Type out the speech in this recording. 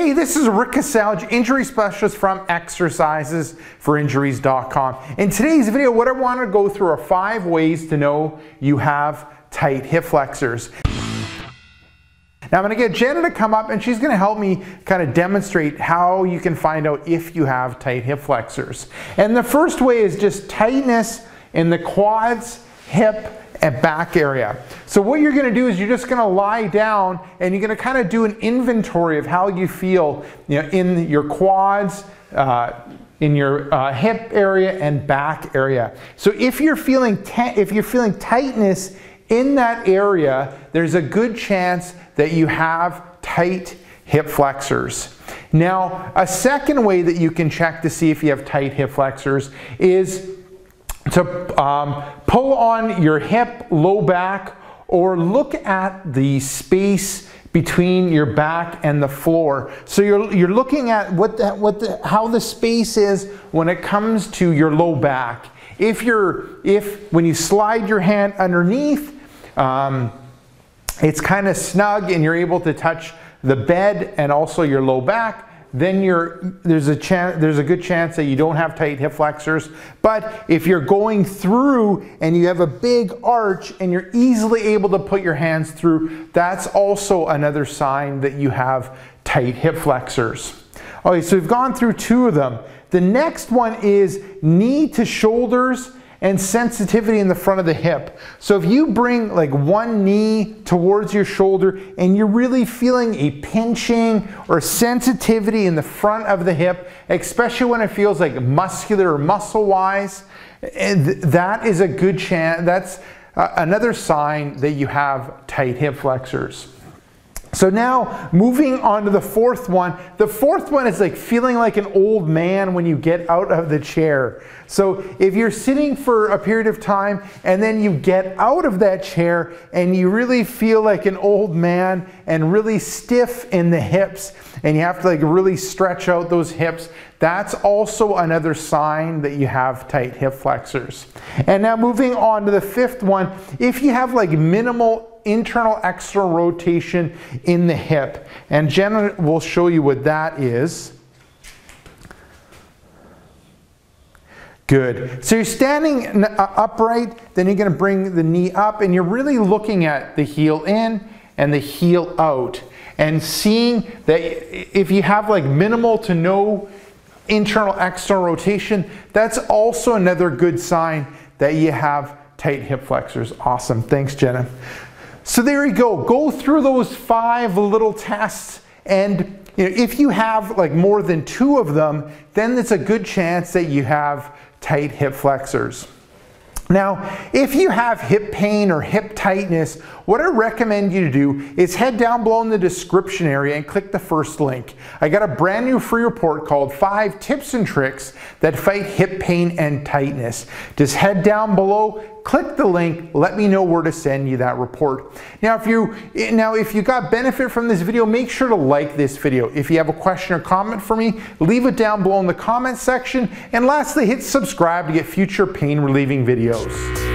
Hey, this is Rick Casalge, injury specialist from exercisesforinjuries.com. In today's video, what I want to go through are 5 ways to know you have tight hip flexors. Now I'm going to get Jenna to come up and she's going to help me kind of demonstrate how you can find out if you have tight hip flexors. And the first way is just tightness in the quads, hip, and back area. So what you're going to do is you're just going to lie down and you're going to kind of do an inventory of how you feel, in your quads, in your hip area and back area. So if you're feeling tightness in that area, there's a good chance that you have tight hip flexors. Now, a second way that you can check to see if you have tight hip flexors is to pull on your hip, low back, or look at the space between your back and the floor. So you're looking at how the space is when it comes to your low back. When you slide your hand underneath, it's kind of snug and you're able to touch the bed and also your low back, then there's a good chance that you don't have tight hip flexors. But if you're going through and you have a big arch and you're easily able to put your hands through, that's also another sign that you have tight hip flexors. Okay, so we've gone through 2 of them. The next one is knee to shoulders and sensitivity in the front of the hip. So if you bring like one knee towards your shoulder and you're really feeling a pinching or sensitivity in the front of the hip, especially when it feels like muscular or muscle wise, that is a good chance. That's another sign that you have tight hip flexors. So now moving on to the 4th one. The 4th one is like feeling like an old man when you get out of the chair. So if you're sitting for a period of time and then you get out of that chair and you really feel like an old man and really stiff in the hips and you have to like really stretch out those hips, that's also another sign that you have tight hip flexors. And now moving on to the 5th one, if you have like minimal internal external rotation in the hip, and Jenna will show you what that is. Good. So you're standing upright, then you're going to bring the knee up and you're really looking at the heel in and the heel out and seeing that if you have like minimal to no internal external rotation, that's also another good sign that you have tight hip flexors. Awesome. Thanks, Jenna. So there you go. Go through those 5 little tests, and if you have like more than 2 of them, then it's a good chance that you have tight hip flexors. Now, if you have hip pain or hip tightness, what I recommend you to do is head down below in the description area and click the first link. I got a brand new free report called 5 Tips and Tricks That Fight Hip Pain and Tightness. Just head down below, click the link, let me know where to send you that report. Now, if you got benefit from this video, make sure to like this video. If you have a question or comment for me, leave it down below in the comment section. And lastly, hit subscribe to get future pain relieving videos.